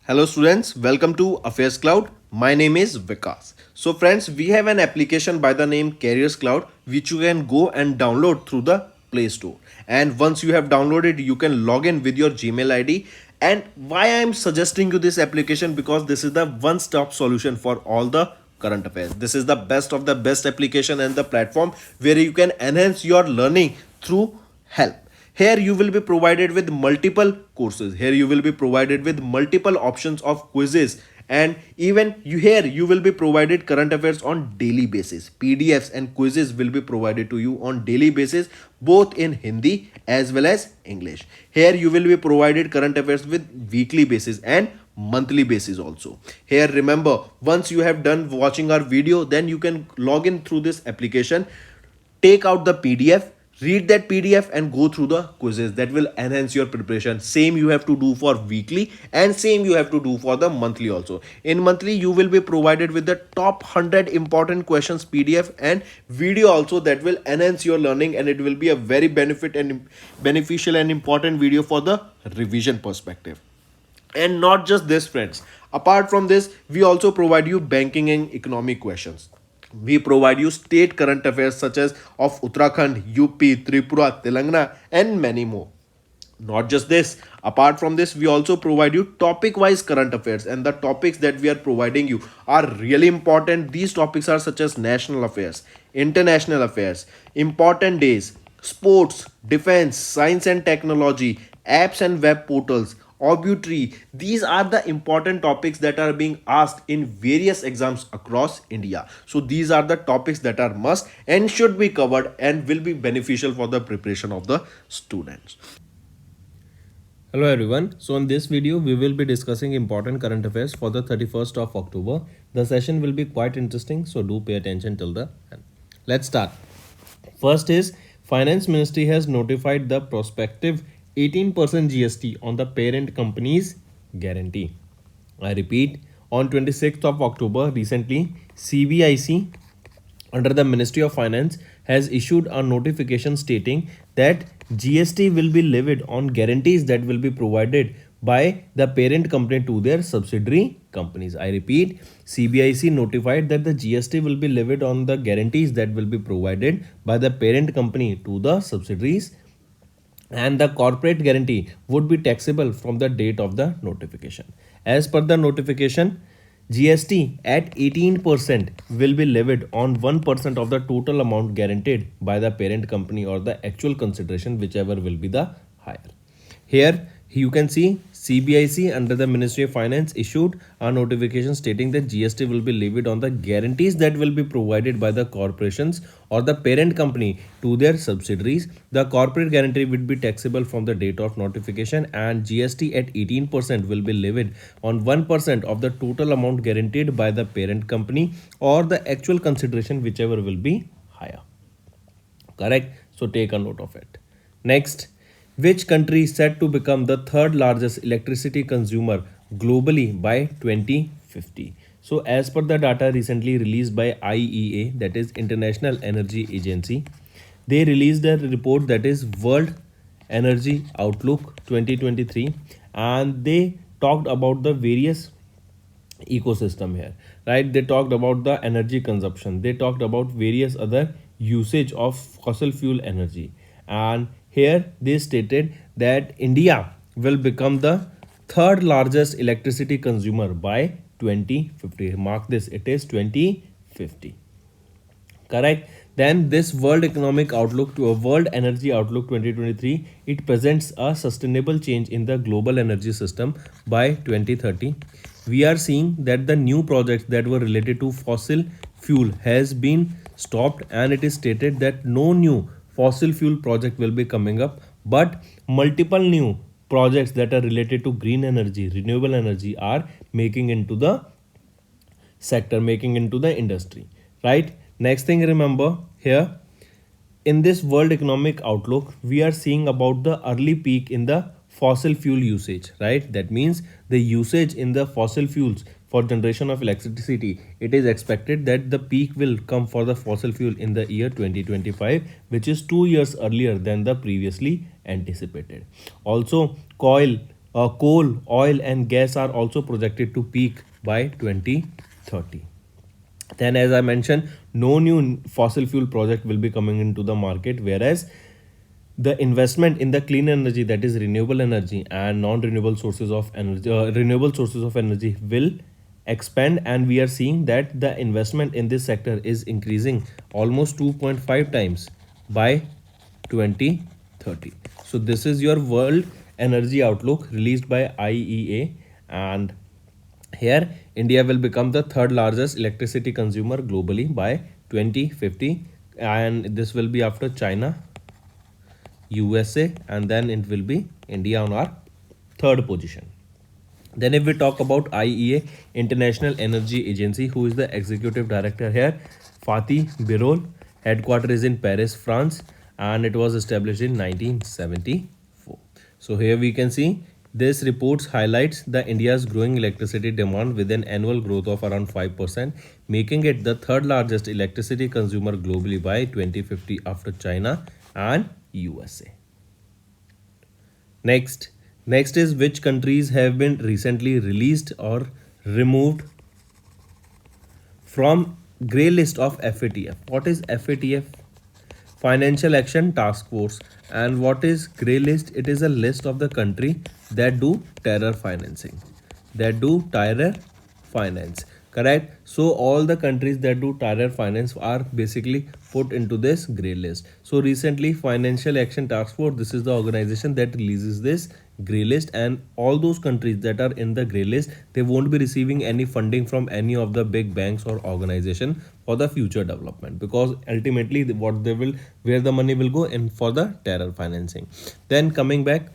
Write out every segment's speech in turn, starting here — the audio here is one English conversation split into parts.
Hello students, welcome to Affairscloud. My name is Vikas. So friends, we have an application by the name Careers Cloud which you can go and download through the Play Store. And once you have downloaded, you can log in with your Gmail ID. And why I am suggesting you this application, because this is the one-stop solution for all the current affairs. This is the best of the best application and the platform where you can enhance your learning through help. Here you will be provided with multiple courses. Here you will be provided with multiple options of quizzes, and even you will be provided current affairs on daily basis. PDFs and quizzes will be provided to you on daily basis, both in Hindi as well as English. Here you will be provided current affairs with weekly basis and monthly basis also. Here remember, once you have done watching our video, then you can log in through this application, take out the PDF, read that PDF and go through the quizzes. That will enhance your preparation. Same you have to do for weekly and same you have to do for the monthly also. In monthly you will be provided with the top 100 important questions PDF and video also, that will enhance your learning, and it will be a very beneficial and important video for the revision perspective. And not just this friends, apart from this we also provide you banking and economic questions. We provide you state current affairs such as of Uttarakhand, UP, Tripura, Telangana, and many more. Not just this, apart from this, we also provide you topic wise current affairs, and the topics that we are providing you are really important. These topics are such as national affairs, international affairs, important days, sports, defense, science and technology, apps and web portals, obituary. These are the important topics that are being asked in various exams across India. So these are the topics that are must and should be covered and will be beneficial for the preparation of the students. Hello everyone. So in this video we will be discussing important current affairs for the 31st of October. The session will be quite interesting, so do pay attention till the end. Let's start. First is Finance Ministry has notified the prospective 18% GST on the parent company's guarantee. I repeat, on 26th of October recently, CBIC under the Ministry of Finance has issued a notification stating that GST will be levied on guarantees that will be provided by the parent company to their subsidiary companies. I repeat, CBIC notified that the GST will be levied on the guarantees that will be provided by the parent company to the subsidiaries, and the corporate guarantee would be taxable from the date of the notification. As per the notification, GST at 18% will be levied on 1% of the total amount guaranteed by the parent company, or the actual consideration, whichever will be the higher. Here you can see CBIC under the Ministry of Finance issued a notification stating that GST will be levied on the guarantees that will be provided by the corporations or the parent company to their subsidiaries. The corporate guarantee will be taxable from the date of notification, and GST at 18% will be levied on 1% of the total amount guaranteed by the parent company or the actual consideration, whichever will be higher. Correct? So take a note of it. Next, which country is set to become the third largest electricity consumer globally by 2050? So as per the data recently released by IEA, that is International Energy Agency, they released a report that is World Energy Outlook 2023, and they talked about the various ecosystem here, right? They talked about the energy consumption, they talked about various other usage of fossil fuel energy, and here they stated that India will become the third largest electricity consumer by 2050. Mark this, it is 2050. Correct? Then this World Economic Outlook to a World Energy Outlook 2023, it presents a sustainable change in the global energy system by 2030. We are seeing that the new projects that were related to fossil fuel has been stopped, and it is stated that no new fossil fuel project will be coming up, but multiple new projects that are related to green energy, renewable energy are making into the sector, making into the industry, right? Next thing, remember here in this World Economic Outlook, we are seeing about the early peak in the fossil fuel usage, right? That means the usage in the fossil fuels for generation of electricity, it is expected that the peak will come for the fossil fuel in the year 2025, which is 2 years earlier than the previously anticipated. Also, coal coal, oil, and gas are also projected to peak by 2030. Then, as I mentioned, no new fossil fuel project will be coming into the market, whereas the investment in the clean energy, that is renewable energy, and non-renewable sources of energy, renewable sources of energy will expand, and we are seeing that the investment in this sector is increasing almost 2.5 times by 2030. So this is your world energy outlook released by IEA, and here, India will become the third largest electricity consumer globally by 2050, and this will be after China, USA, and then it will be India on our third position. Then, if we talk about IEA, International Energy Agency, who is the executive director here, Fatih Birol, headquarters is in Paris, France, and it was established in 1974. So here we can see this report highlights the India's growing electricity demand with an annual growth of around 5%, making it the third largest electricity consumer globally by 2050 after China and USA. Next is which countries have been recently released or removed from grey list of FATF. What is FATF? Financial Action Task Force. And what is grey list? It is a list of the country that do terror financing. That do terror finance. Correct? So all the countries that do terror finance are basically put into this grey list. So recently Financial Action Task Force, this is the organization that releases this grey list, and all those countries that are in the grey list, they won't be receiving any funding from any of the big banks or organization for the future development, because ultimately what they will, where the money will go in for the terror financing. Then coming back,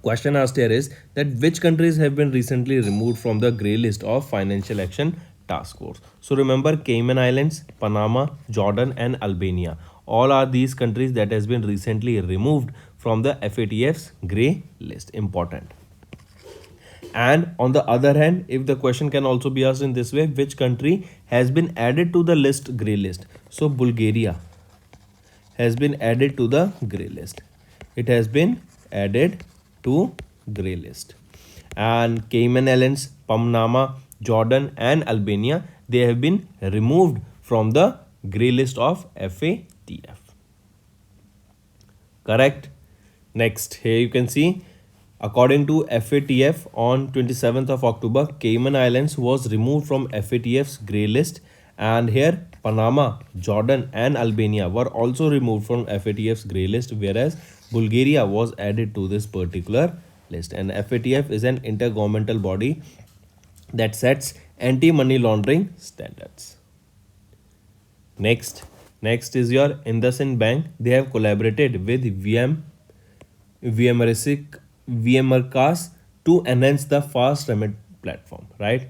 question asked here is that which countries have been recently removed from the grey list of Financial Action Task Force. So remember, Cayman Islands, Panama, Jordan, and Albania, all are these countries that has been recently removed from the FATF's grey list. Important. And on the other hand, if the question can also be asked in this way, which country has been added to the list, grey list? So Bulgaria has been added to the grey list. It has been added to grey list. And Cayman Islands, Panama, Jordan, and Albania, they have been removed from the grey list of FATF. Correct? Next, here you can see, according to FATF, on 27th of October, Cayman Islands was removed from FATF's grey list, and here Panama, Jordan, and Albania were also removed from FATF's grey list, whereas Bulgaria was added to this particular list. And FATF is an intergovernmental body that sets anti-money laundering standards. Next is your IndusInd Bank. They have collaborated with VMRCAS to enhance the fast remit platform, right?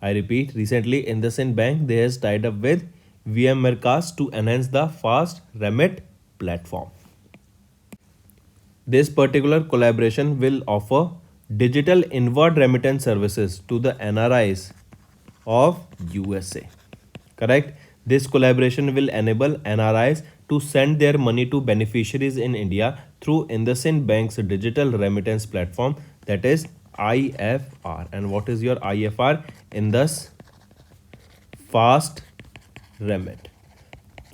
I repeat, recently IndusInd Bank, they has tied up with VMRCAS to enhance the fast remit platform. This particular collaboration will offer digital inward remittance services to the NRIs of USA. Correct? This collaboration will enable NRIs to send their money to beneficiaries in India through IndusInd Bank's digital remittance platform, that is IFR. And what is your IFR? Indus Fast Remit.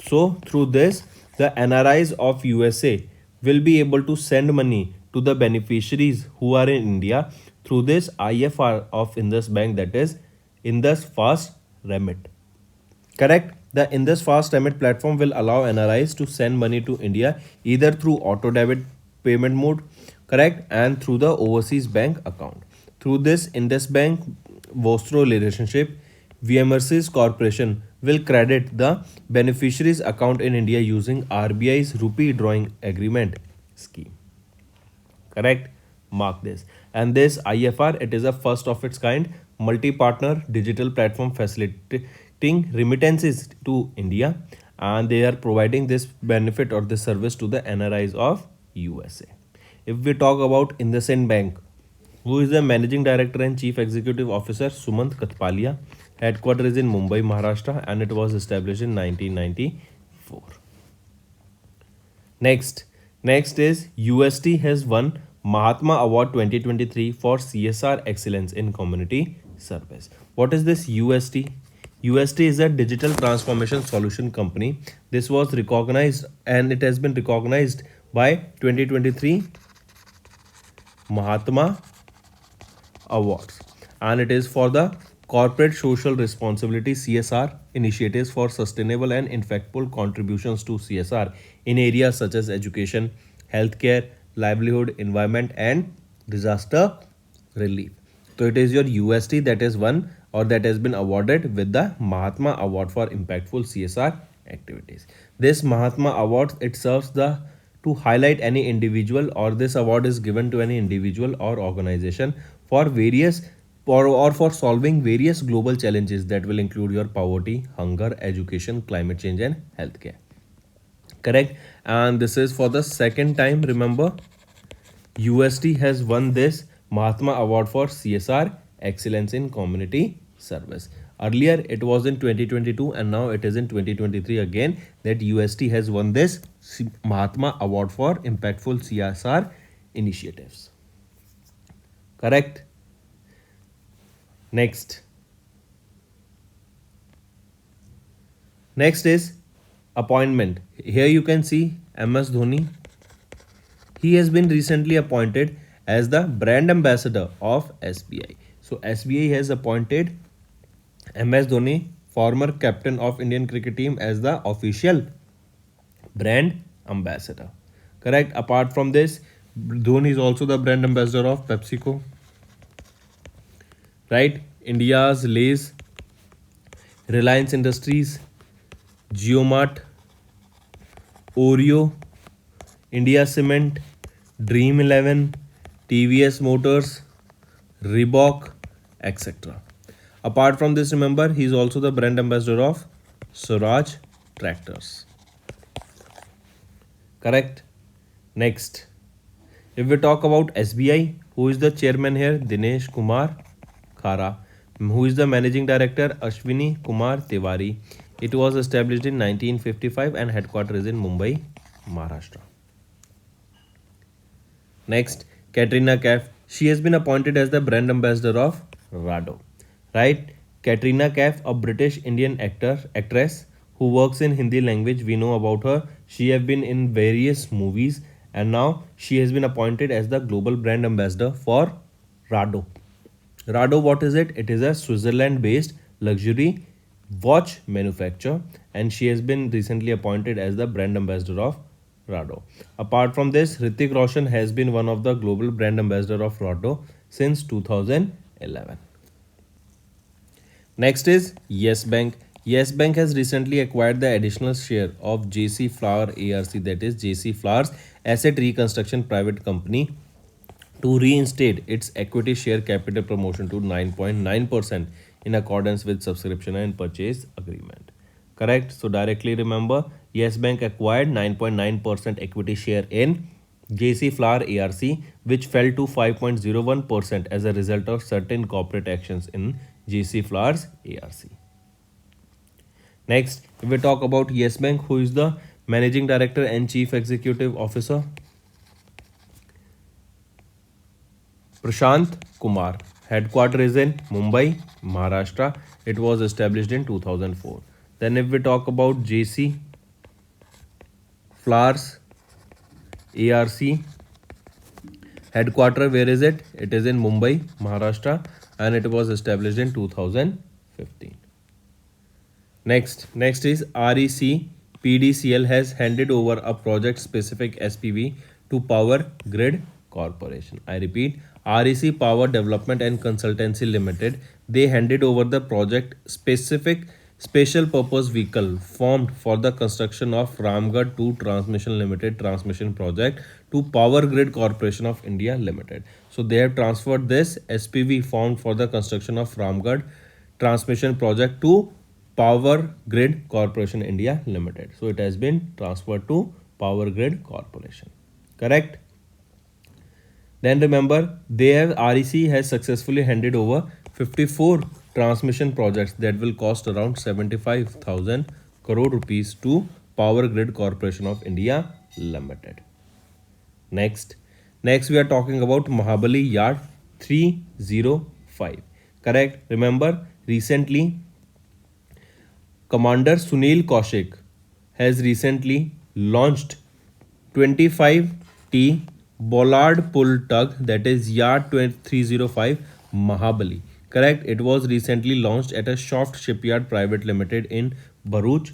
So through this, the NRIs of USA will be able to send money to the beneficiaries who are in India through this IFR of Indus Bank, that is Indus Fast Remit. Correct? The Indus Fast Remit platform will allow NRIs to send money to India either through auto debit payment mode, correct, and through the overseas bank account. Through this Indus Bank Vostro relationship, VMRC's corporation will credit the beneficiary's account in India using RBI's rupee drawing agreement scheme. Correct? Mark this. And this IFR, it is a first of its kind multi-partner digital platform facilitating remittances to India, and they are providing this benefit or this service to the NRIs of USA. If we talk about IndusInd Bank, who is the managing director and chief executive officer? Sumant Katpalia. Headquarters is in Mumbai, Maharashtra, and it was established in 1994. Next is UST has won Mahatma Award 2023 for CSR Excellence in Community Service. What is this UST? UST is a digital transformation solution company. This was recognized and it has been recognized by 2023 Mahatma Awards, and it is for the corporate social responsibility CSR initiatives for sustainable and impactful contributions to CSR in areas such as education, healthcare, livelihood, environment, and disaster relief. So it is your UST that is won or that has been awarded with the Mahatma Award for impactful CSR activities. This Mahatma Award, it serves the to highlight any individual, or this award is given to any individual or organization for various or for solving various global challenges that will include your poverty, hunger, education, climate change, and healthcare. Correct. And this is for the second time. Remember, UST has won this Mahatma Award for CSR Excellence in Community Service. Earlier it was in 2022 and now it is in 2023 again that UST has won this Mahatma Award for impactful CSR initiatives. Correct. Next. Next is appointment. Here you can see MS Dhoni. He has been recently appointed as the brand ambassador of SBI. So SBI has appointed MS Dhoni, former captain of Indian cricket team, as the official brand ambassador. Correct. Apart from this, Dhoni is also the brand ambassador of PepsiCo. Right. India's Lay's, Reliance Industries, Geomart, Oreo, India Cement, Dream 11, TVS Motors, Reebok, etc. Apart from this, remember, he is also the brand ambassador of Swaraj Tractors. Correct. Next, if we talk about SBI, who is the chairman here? Dinesh Kumar Khara. Who is the managing director? Ashwini Kumar Tiwari. It was established in 1955 and headquarters is in Mumbai, Maharashtra. Next, Katrina Kaif. She has been appointed as the brand ambassador of Rado. Right? Katrina Kaif, a British Indian actress who works in Hindi language. We know about her. She has been in various movies and now she has been appointed as the global brand ambassador for Rado. Rado, what is it? It is a Switzerland-based luxury watch manufacturer and she has been recently appointed as the brand ambassador of Rado. Apart from this, Hrithik Roshan has been one of the global brand ambassador of Rado since 2011. Next is Yes Bank. Yes Bank has recently acquired the additional share of JC Flower ARC, that is JC Flowers Asset Reconstruction Private Company, to reinstate its equity share capital promotion to 9.9% in accordance with subscription and purchase agreement. Correct. So directly remember, Yes Bank acquired 9.9% equity share in JC Flower ARC, which fell to 5.01% as a result of certain corporate actions in JC Flowers ARC. Next, if we talk about Yes Bank, who is the managing director and chief executive officer? Prashant Kumar. Headquarters is in Mumbai, Maharashtra. It was established in 2004. Then if we talk about JC Flowers ARC, headquarters, where is it? It is in Mumbai, Maharashtra, and it was established in 2015. Next is REC PDCL has handed over a project specific SPV to Power Grid Corporation. I repeat, REC Power Development and Consultancy Limited, they handed over the project specific special purpose vehicle formed for the construction of Ramgarh 2 Transmission Limited transmission project to Power Grid Corporation of India Limited. So they have transferred this SPV formed for the construction of Ramgarh transmission project to Power Grid Corporation India Limited. So it has been transferred to Power Grid Corporation. Correct? Then remember, REC has successfully handed over 54 transmission projects that will cost around 75,000 crore rupees to Power Grid Corporation of India Limited. Next Next, we are talking about Mahabali Yard 305. Correct? Remember, recently, Commander Sunil Kaushik has recently launched 25T Bollard Pull Tug, that is Yard 305 Mahabali. Correct? It was recently launched at a Shaft Shipyard Private Limited in Bharuch,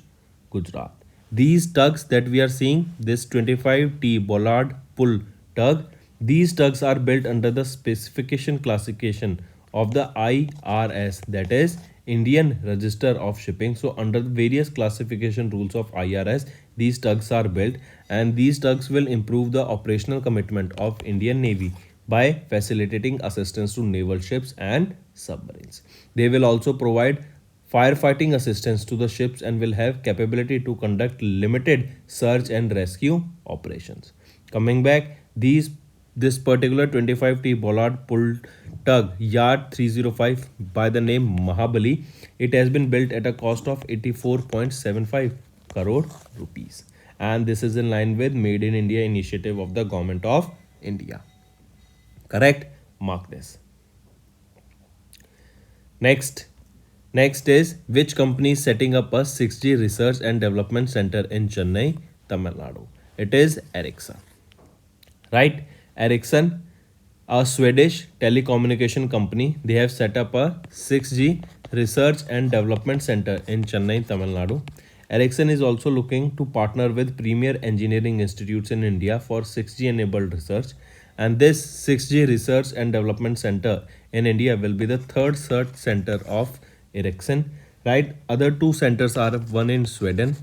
Gujarat. These tugs that we are seeing, this 25T Bollard Pull Tug, these tugs are built under the specification classification of the IRS, that is Indian Register of Shipping. So under the various classification rules of IRS, these tugs are built, and these tugs will improve the operational commitment of Indian Navy by facilitating assistance to naval ships and submarines. They will also provide firefighting assistance to the ships and will have capability to conduct limited search and rescue operations. Coming back, this particular 25T Bollard Pull Tug Yard 305 by the name Mahabali, it has been built at a cost of 84.75 crore rupees, and this is in line with Made in India initiative of the Government of India. Correct? Mark this. Next is which company is setting up a 6G research and development center in Chennai, Tamil Nadu? It is Ericsson. Right? Ericsson, a Swedish telecommunication company, they have set up a 6G research and development center in Chennai, Tamil Nadu. Ericsson is also looking to partner with premier engineering institutes in India for 6G enabled research, and this 6G research and development center in India will be the third such center of Ericsson. Right? Other two centers are one in Sweden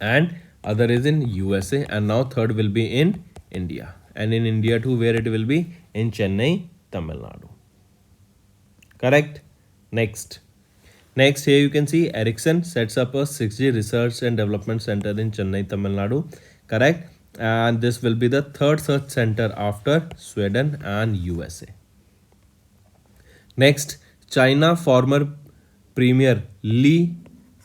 and other is in USA, and now third will be in India, and in India too, where it will be in Chennai, Tamil Nadu. Correct? Next, here you can see Ericsson sets up a 6G research and development center in Chennai, Tamil Nadu. Correct? And this will be the third such center after Sweden and USA. Next, China former Premier Li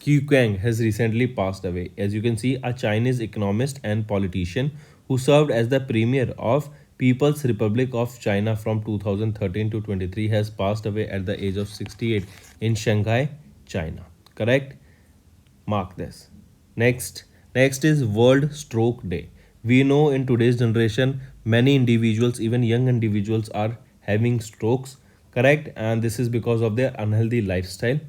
Keqiang has recently passed away. As you can see, a Chinese economist and politician who served as the Premier of People's Republic of China from 2013 to 23 has passed away at the age of 68 in Shanghai, China. Correct? Mark this. Next is World Stroke Day. We know in today's generation, many individuals, even young individuals, are having strokes. Correct? And this is because of their unhealthy lifestyle.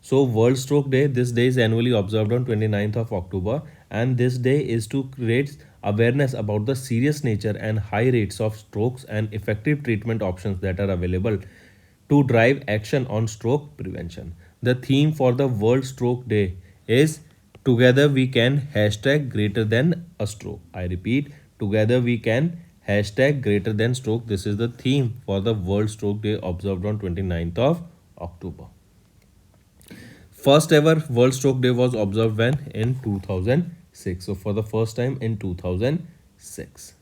So World Stroke Day, this day is annually observed on 29th of October, and this day is to create awareness about the serious nature and high rates of strokes and effective treatment options that are available to drive action on stroke prevention. The theme for the World Stroke Day is Together We Can #greater than a stroke. I repeat, together we can #greater than stroke. This is the theme for the World Stroke Day observed on 29th of October. First ever World Stroke Day was observed when? In 2006. So for the first time in 2006.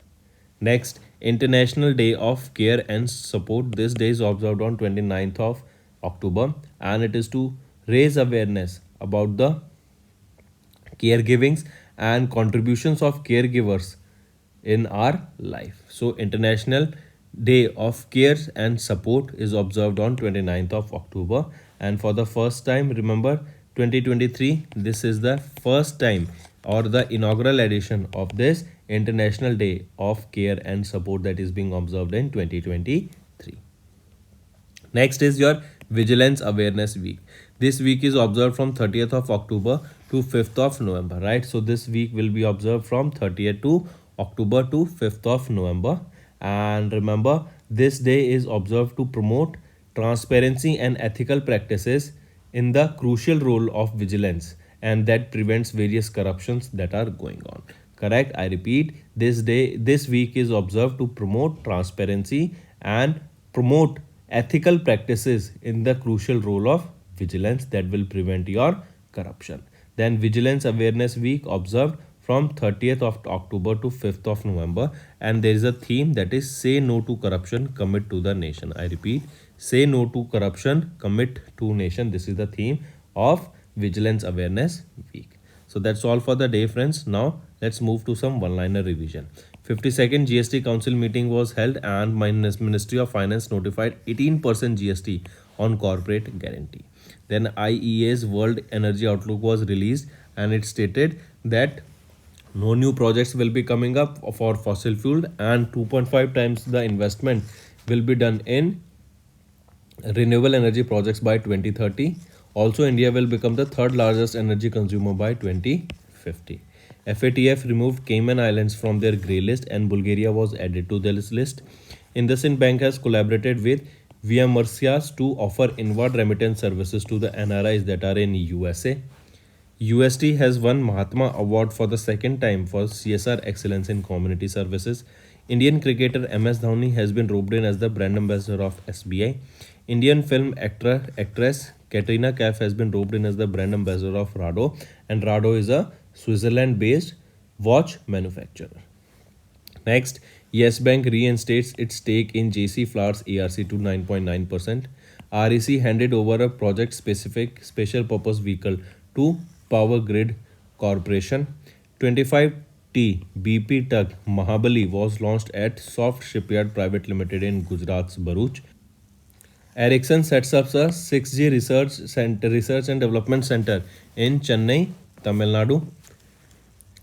Next, International Day of Care and Support. This day is observed on 29th of October, and it is to raise awareness about the caregivings and contributions of caregivers in our life. So International Day of Care and Support is observed on 29th of October, and for the first time, remember 2023, this is the first time or the inaugural edition of this International Day of Care and Support that is being observed in 2023. Next is your Vigilance Awareness Week. This week is observed from 30th of October to 5th of November, right? So this week will be observed from 30th to October to 5th of November. And remember, this day is observed to promote transparency and ethical practices in the crucial role of vigilance, and that prevents various corruptions that are going on. Correct? I repeat, this week is observed to promote transparency and promote ethical practices in the crucial role of vigilance that will prevent your corruption. Then Vigilance Awareness Week observed from 30th of October to 5th of November, and there is a theme that is Say No to Corruption, Commit to the Nation. I repeat, Say No to Corruption, Commit to Nation. This is the theme of Vigilance Awareness Week. So that's all for the day, friends. Now let's move to some one-liner revision. 52nd GST Council meeting was held and Ministry of Finance notified 18% GST on corporate guarantee. Then IEA's World Energy Outlook was released and it stated that no new projects will be coming up for fossil fuel and 2.5 times the investment will be done in renewable energy projects by 2030. Also, India will become the third largest energy consumer by 2050. FATF removed Cayman Islands from their grey list and Bulgaria was added to this list. IndusInd Bank has collaborated with Via Mercias to offer inward remittance services to the NRIs that are in USA. UST has won Mahatma Award for the second time for CSR excellence in community services. Indian cricketer MS Dhoni has been roped in as the brand ambassador of SBI. Indian film actress Katrina Kaif has been roped in as the brand ambassador of Rado, and Rado is a Switzerland-based watch manufacturer. Next, Yes Bank reinstates its stake in JC Flowers ARC to 9.9%. REC handed over a project-specific special purpose vehicle to Power Grid Corporation. 25T BP tug Mahabali was launched at Soft Shipyard Private Limited in Gujarat's Bharuch. Ericsson sets up a 6G research and development center in Chennai, Tamil Nadu.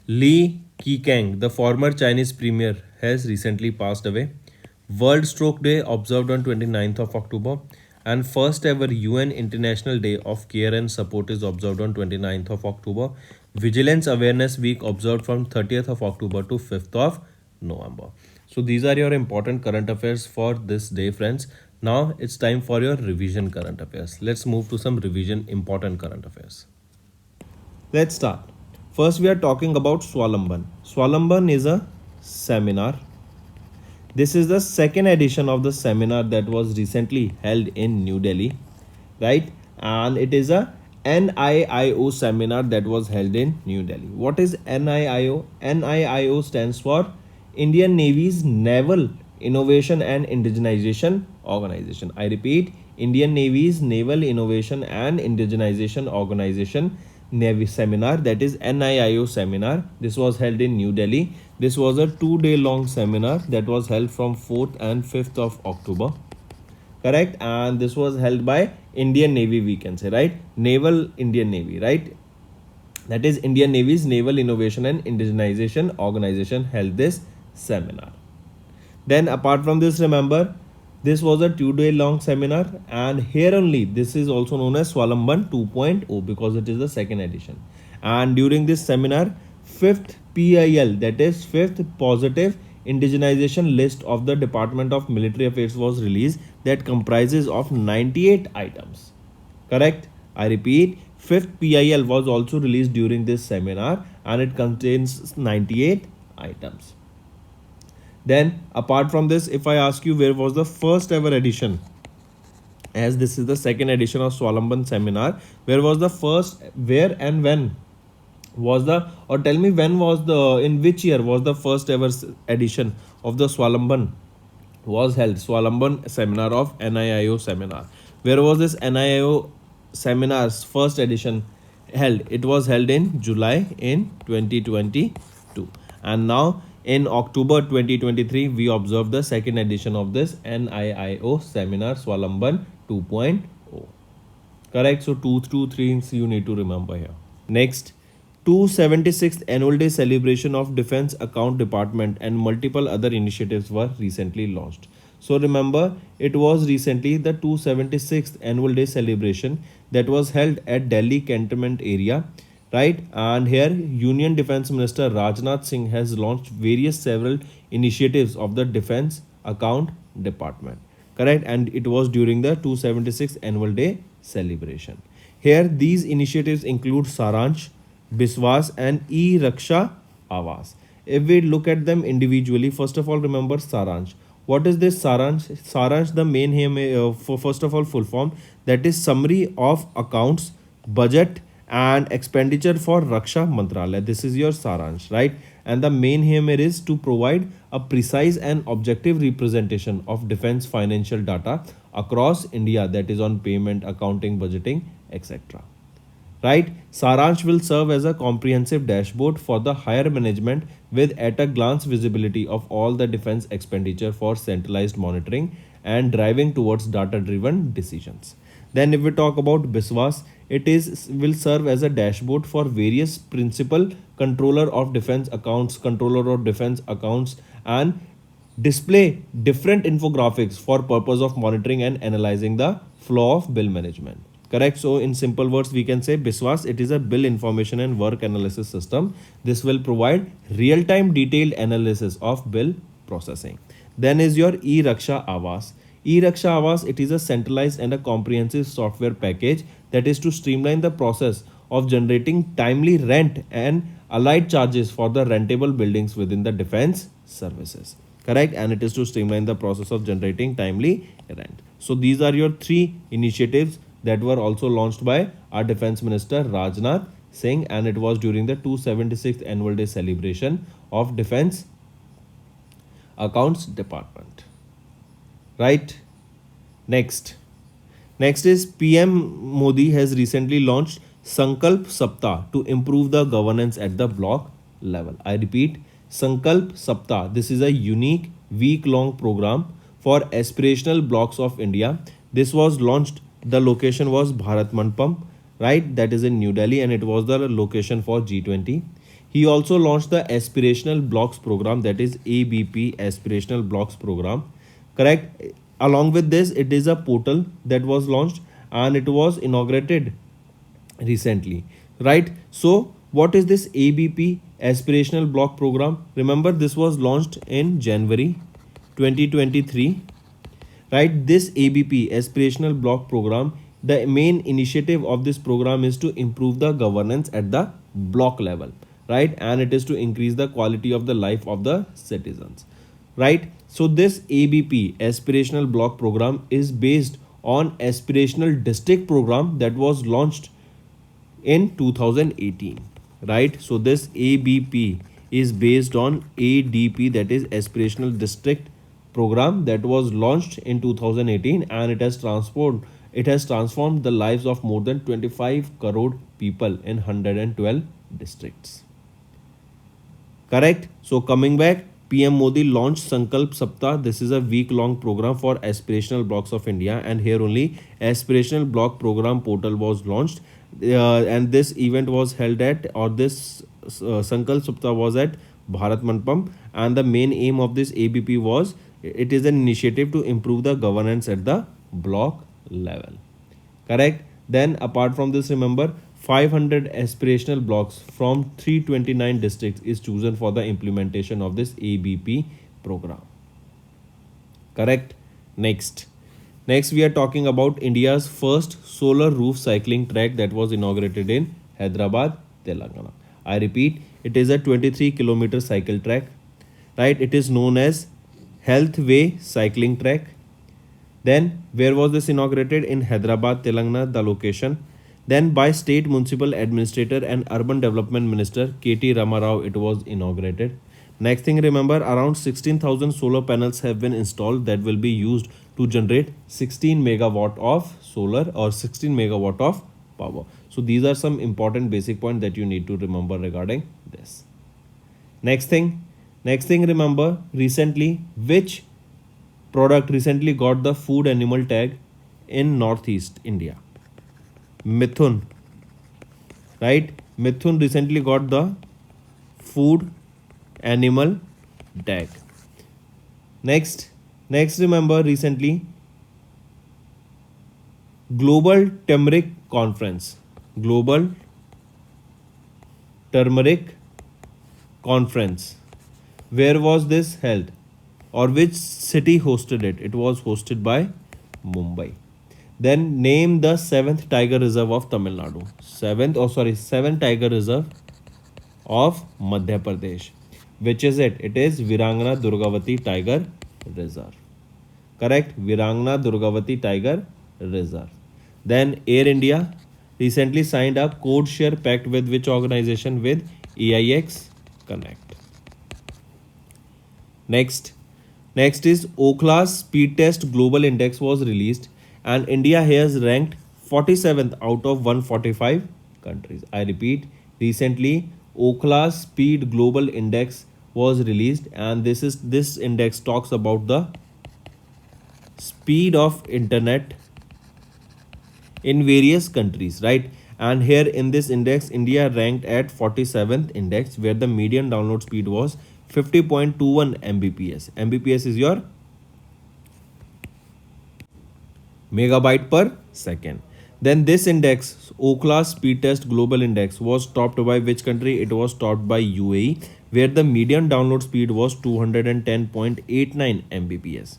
Li Keqiang, the former Chinese premier, has recently passed away. World Stroke Day observed on 29th of October, and first ever UN International Day of Care and Support is observed on 29th of October. Vigilance Awareness Week observed from 30th of October to 5th of November. So these are your important current affairs for this day, friends. Now it's time for your revision current affairs. Let's move to some revision important current affairs. Let's start. First, we are talking about Swalamban. Swalamban is a seminar. This is the second edition of the seminar that was recently held in New Delhi, right? And it is a NIIO seminar that was held in New Delhi. What is NIIO? NIIO stands for Indian Navy's Naval Innovation and Indigenization Organization. I repeat, Indian Navy's Naval Innovation and Indigenization Organization Navy seminar, that is NIIO seminar. This was held in New Delhi. This was a 2-day long seminar that was held from 4th and 5th of October. Correct? And this was held by Indian Navy, we can say, right? Naval Indian Navy, right? That is Indian Navy's Naval Innovation and Indigenization Organization held this seminar. Then apart from this, remember, this was a 2-day long seminar, and here only this is also known as Swalamban 2.0 because it is the second edition. And during this seminar, 5th PIL, that is 5th Positive Indigenization List of the Department of Military Affairs was released, that comprises of 98 items. Correct? I repeat, 5th PIL was also released during this seminar and it contains 98 items. Then apart from this, if I ask you where was the first ever edition, as this is the second edition of Swalamban seminar, where was the first, where and when was the, or tell me when was the, in which year was the first ever edition of the Swalamban was held, Swalamban seminar of NIIO seminar. Where was this NIIO seminar's first edition held? It was held in July in 2022. And now in October 2023, we observed the second edition of this NIIO seminar Swalamban 2.0. Correct? So 2 things you need to remember here. Next, 276th Annual Day celebration of Defense Account Department and multiple other initiatives were recently launched. So remember, it was recently the 276th Annual Day celebration that was held at Delhi Cantonment area, right? And here Union Defense Minister Rajnath Singh has launched several initiatives of the Defense Account Department, correct? And it was during the 276th Annual Day celebration. Here these initiatives include Saransh, Biswas and E-Raksha Awas. If we look at them individually, first of all, remember Saransh. What is this Saransh? Saransh, the main name, first of all, full form, that is Summary of Accounts, Budget and Expenditure for Raksha Mantralaya. This is your Saransh, right? And the main aim is to provide a precise and objective representation of defense financial data across India, that is on payment, accounting, budgeting, etc. right? Saransh will serve as a comprehensive dashboard for the higher management with at a glance visibility of all the defense expenditure for centralized monitoring and driving towards data driven decisions. Then if we talk about Biswas, it is will serve as a dashboard for various principal controller of defense accounts, controller of defense accounts, and display different infographics for purpose of monitoring and analyzing the flow of bill management. Correct. So in simple words, we can say Biswas, it is a bill information and work analysis system. This will provide real-time detailed analysis of bill processing. Then is your e-Raksha Avas. E-Raksha Avas, it is a centralized and a comprehensive software package that is to streamline the process of generating timely rent and allied charges for the rentable buildings within the defense services. Correct. And it is to streamline the process of generating timely rent. So these are your three initiatives that were also launched by our defense minister Rajnath Singh, and it was during the 276th annual day celebration of defense accounts department. Right. Next is PM Modi has recently launched Sankalp Saptah to improve the governance at the block level. I repeat, Sankalp Saptah. This is a unique week-long program for aspirational blocks of India. This was launched. The location was Bharat Mandapam, right? That is in New Delhi, and it was the location for G20. He also launched the Aspirational Blocks program, that is ABP, Aspirational Blocks program. Correct. Along with this, it is a portal that was launched and it was inaugurated recently, right? So what is this ABP, Aspirational Block program? Remember, this was launched in January 2023, right? This ABP, Aspirational Block program, the main initiative of this program is to improve the governance at the block level, right? And it is to increase the quality of the life of the citizens, right? So this ABP, Aspirational Block program, is based on Aspirational District program that was launched in 2018, right? So this ABP is based on ADP, that is Aspirational District program, that was launched in 2018, and it has transformed the lives of more than 25 crore people in 112 districts. Correct. So coming back, PM Modi launched Sankalp Saptah. This is a week-long program for aspirational blocks of India, and here only aspirational block program portal was launched, and this event was held at, or this Sankalp Saptah was at Bharat Mandapam, and the main aim of this ABP was, it is an initiative to improve the governance at the block level. Correct. Then apart from this, remember, 500 aspirational blocks from 329 districts is chosen for the implementation of this ABP program. Correct. Next we are talking about India's first solar roof cycling track that was inaugurated in Hyderabad, Telangana. I repeat, it is a 23-kilometer cycle track, right? It is known as Health Way cycling track. Then where was this inaugurated? In Hyderabad, Telangana, the location. Then by State Municipal Administrator and Urban Development Minister KT Ramarao, it was inaugurated. Next thing, remember, around 16,000 solar panels have been installed that will be used to generate 16 megawatt of solar or 16 megawatt of power. So these are some important basic points that you need to remember regarding this. Next thing, remember, recently which product recently got the food animal tag in Northeast India? Mithun, right? Mithun recently got the food animal tag. Next, remember, recently Global Turmeric Conference. Global Turmeric Conference. Where was this held? Or which city hosted it? It was hosted by Mumbai. Then name the 7th Tiger Reserve of Tamil Nadu. 7th Tiger Reserve of Madhya Pradesh. Which is it? It is Virangana Durgavati Tiger Reserve. Correct? Virangana Durgavati Tiger Reserve. Then Air India recently signed a code share pact with which organization? With AIX Connect. Next is O-Class Speed Test Global Index was released, and India has ranked 47th out of 145 countries. I repeat, recently Ookla Speed Global Index was released, and this index talks about the speed of internet in various countries, right? And here in this index, India ranked at 47th index, where the median download speed was 50.21 mbps. Mbps is your megabyte per second. Then this index, Ookla Speed Test Global Index, was topped by which country? It was topped by UAE, where the median download speed was 210.89 mbps.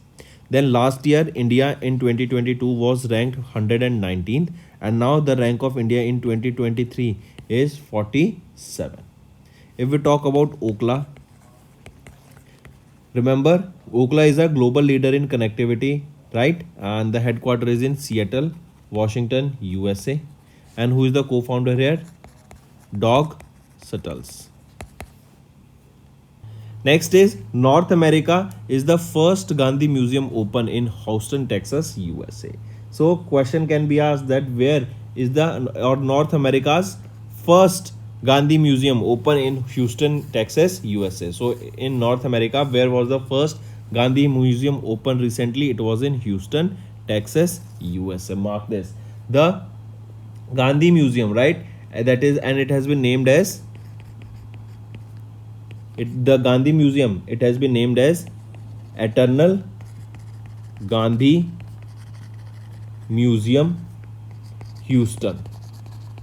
Then last year, India in 2022 was ranked 119th, and now the rank of India in 2023 is 47. If we talk about Ookla, remember, Ookla is a global leader in connectivity, right? And the headquarters is in Seattle, Washington, USA. And who is the co-founder here? Dog Suttles. Next is North America is the first Gandhi Museum open in Houston, Texas, USA. So question can be asked that where is the or North America's first Gandhi Museum open in Houston, Texas, USA. So in North America, where was the first Gandhi Museum open recently? It was in Houston, Texas, USA. Mark this. The Gandhi Museum, right? That is, and it has been named as the Gandhi Museum. It has been named as Eternal Gandhi Museum, Houston,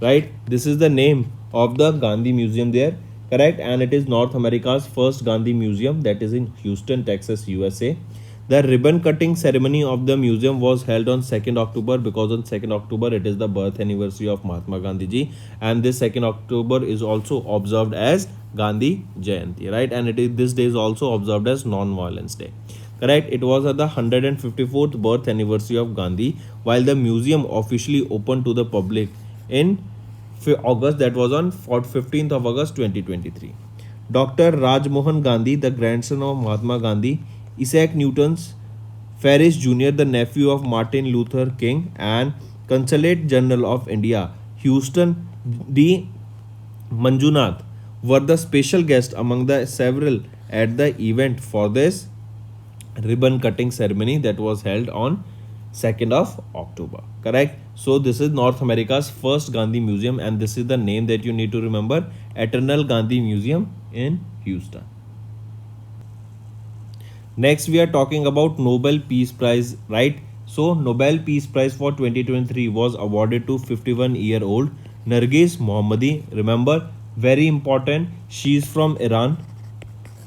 right? This is the name of the Gandhi Museum there, correct? And it is North America's first Gandhi Museum, that is in Houston, Texas, USA. The ribbon cutting ceremony of the museum was held on 2nd October, because on 2nd October it is the birth anniversary of Mahatma Gandhi ji, and this 2nd October is also observed as Gandhi Jayanti, right? And it is, this day is also observed as Non-Violence Day, correct? It was at the 154th birth anniversary of Gandhi, while the museum officially opened to the public in August, that was on 15th of August 2023. Dr. Rajmohan Gandhi, the grandson of Mahatma Gandhi, Isaac Newton's Ferris Jr., the nephew of Martin Luther King, and Consulate General of India, Houston D. Manjunath, were the special guests among the several at the event for this ribbon cutting ceremony that was held on 2nd of October, correct? So this is North America's first Gandhi Museum, and this is the name that you need to remember, Eternal Gandhi Museum in Houston. Next, we are talking about Nobel Peace Prize, right? So Nobel Peace Prize for 2023 was awarded to 51-year-old Narges Mohammadi. Remember, very important, she is from Iran,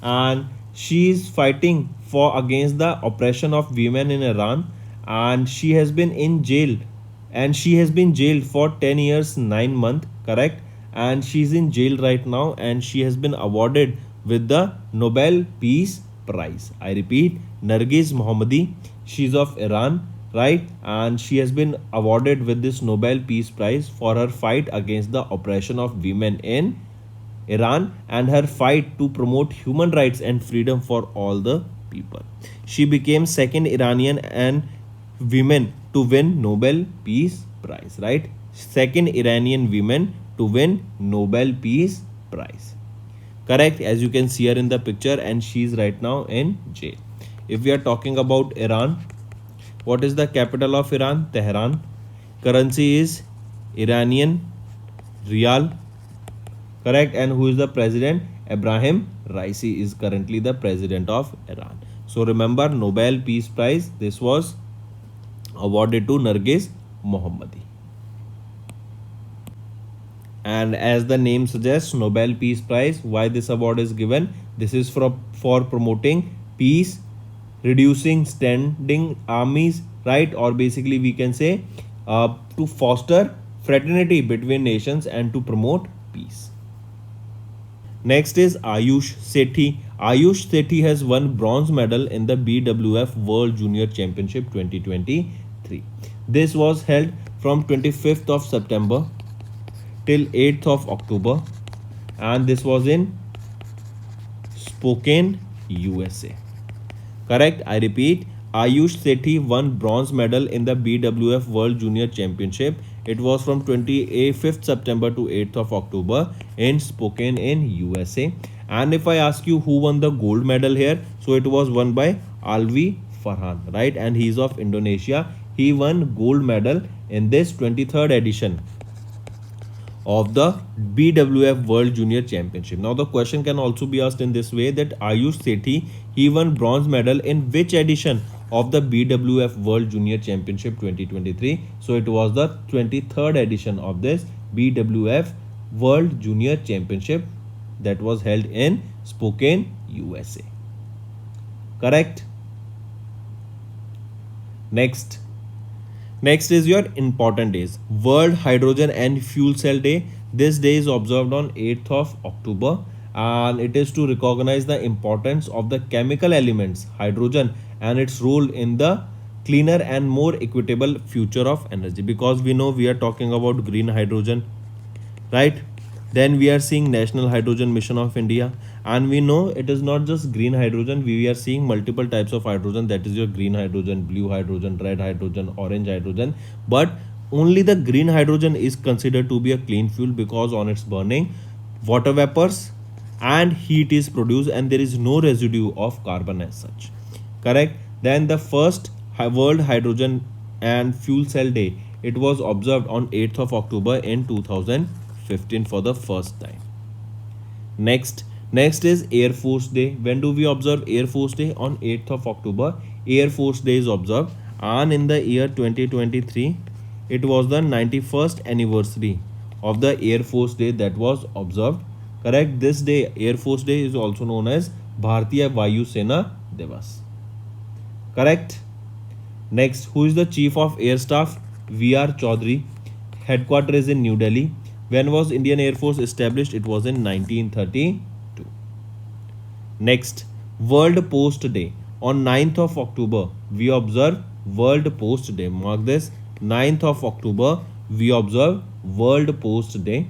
and she is fighting for against the oppression of women in Iran, and she has been in jail, and she has been jailed for 10 years 9 months, correct? And she is in jail right now, and she has been awarded with the Nobel Peace Prize. I repeat, Narges Mohammadi, she is of Iran, right? And she has been awarded with this Nobel Peace Prize for her fight against the oppression of women in Iran and her fight to promote human rights and freedom for all the people. She became second Iranian and women to win Nobel Peace Prize, right? Second Iranian women to win Nobel Peace Prize, correct? As you can see her in the picture, and she is right now in jail. If we are talking about Iran, what is the capital of Iran? Tehran. Currency is Iranian Rial, correct? And who is the president? Ebrahim Raisi is currently the president of Iran. So remember, Nobel Peace Prize, this was awarded to Narges Mohammadi. And as the name suggests, Nobel Peace Prize, why this award is given? This is for promoting peace, reducing standing armies, right? Or basically we can say to foster fraternity between nations and to promote peace. Next is Ayush Sethi. Ayush Sethi has won bronze medal in the BWF World Junior Championship 2023. This was held from 25th of September till 8th of October, and this was in Spokane, USA. Correct? I repeat, Ayush Sethi won bronze medal in the BWF World Junior Championship. It was from 25th September to 8th of October in Spokane in USA. And if I ask you who won the gold medal here, so it was won by Alvi Farhan, right? And he's of Indonesia. He won gold medal in this 23rd edition of the BWF World Junior Championship. Now the question can also be asked in this way, that Ayush Sethi, he won bronze medal in which edition of the BWF World Junior Championship 2023? So it was the 23rd edition of this BWF World Junior Championship that was held in Spokane, USA. Correct? Next. Next is your important days. World Hydrogen and Fuel Cell Day. This day is observed on 8th of October, and it is to recognize the importance of the chemical elements hydrogen and its role in the cleaner and more equitable future of energy, because we know we are talking about green hydrogen, right? Then we are seeing National Hydrogen Mission of India, and we know it is not just green hydrogen. We are seeing multiple types of hydrogen, that is your green hydrogen, blue hydrogen, red hydrogen, orange hydrogen. But only the green hydrogen is considered to be a clean fuel, because on its burning, water vapors and heat is produced and there is no residue of carbon as such. Correct? Then the first World Hydrogen and Fuel Cell Day, it was observed on 8th of October in 2015 for the first time. Next is Air Force Day. When do we observe Air Force Day? On 8th of October, Air Force Day is observed, and in the year 2023, it was the 91st anniversary of the Air Force Day that was observed. Correct? This day, Air Force Day, is also known as Bharatiya Vayu Sena Divas. Correct? Next, who is the Chief of Air Staff? V.R. Chaudhary. Headquarters is in New Delhi. When was Indian Air Force established? It was in 1932. Next, World Post Day. On 9th of October, we observe World Post Day. Mark this, 9th of October, we observe World Post Day.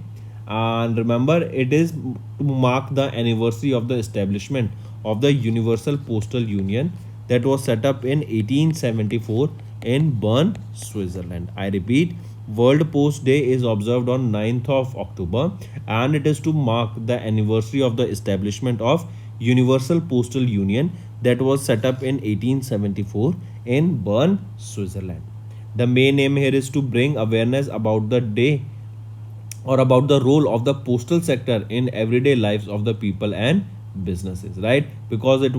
And remember, it is to mark the anniversary of the establishment of the Universal Postal Union that was set up in 1874 in Bern, Switzerland. I repeat, World Post Day is observed on 9th of October, and it is to mark the anniversary of the establishment of Universal Postal Union that was set up in 1874 in Bern, Switzerland. The main aim here is to bring awareness about the day or about the role of the postal sector in everyday lives of the people and businesses, right? Because it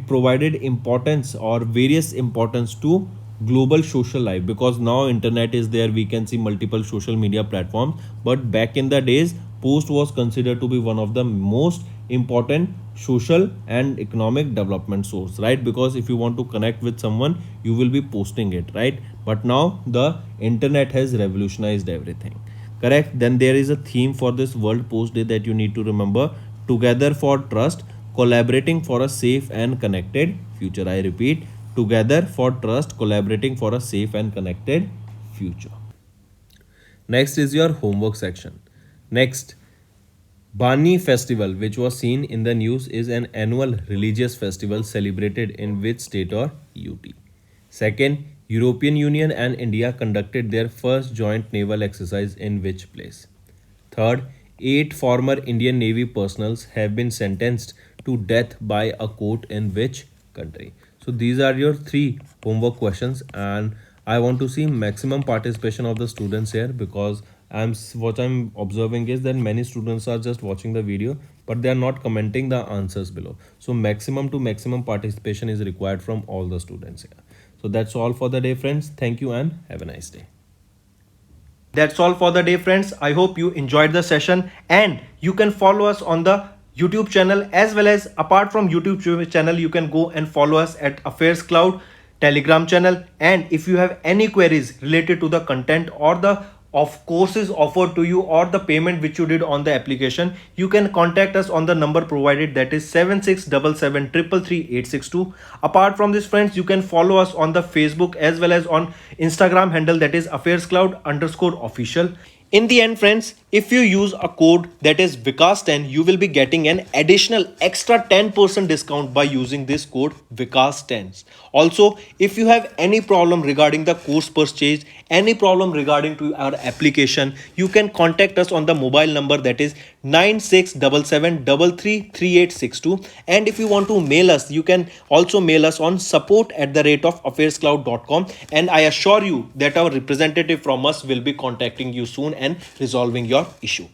provided importance or various importance to global social life, because now internet is there, we can see multiple social media platforms, but back in the days, post was considered to be one of the most important social and economic development source, right? Because if you want to connect with someone, you will be posting it, right? But now the internet has revolutionized everything. Correct? Then there is a theme for this World Post Day that you need to remember: together for trust, collaborating for a safe and connected future. I repeat, together for trust, collaborating for a safe and connected future. Next is your homework section. Next, Bani Festival, which was seen in the news, is an annual religious festival celebrated in which state or UT? Second, European Union and India conducted their first joint naval exercise in which place? Third, 8 former Indian Navy personnel have been sentenced to death by a court in which country? So these are your 3 homework questions, and I want to see maximum participation of the students here, because what I'm observing is that many students are just watching the video, but they are not commenting the answers below. So maximum to maximum participation is required from all the students here. So that's all for the day, friends. Thank you and have a nice day. That's all for the day, friends. I hope you enjoyed the session, and you can follow us on the YouTube channel, as well as apart from YouTube channel, you can go and follow us at Affairscloud Telegram channel. And if you have any queries related to the content or the courses offered to you or the payment which you did on the application, you can contact us on the number provided, that is 7677333862. Apart from this, friends, you can follow us on the Facebook as well as on Instagram handle, that is Affairscloud_official. In the end, friends, if you use a code that is Vikas10, you will be getting an additional extra 10% discount by using this code Vikas10. Also, if you have any problem regarding the course purchase, any problem regarding to our application, you can contact us on the mobile number that is 9677333862. And if you want to mail us, you can also mail us on support@affairscloud.com, and I assure you that our representative from us will be contacting you soon and resolving your issue.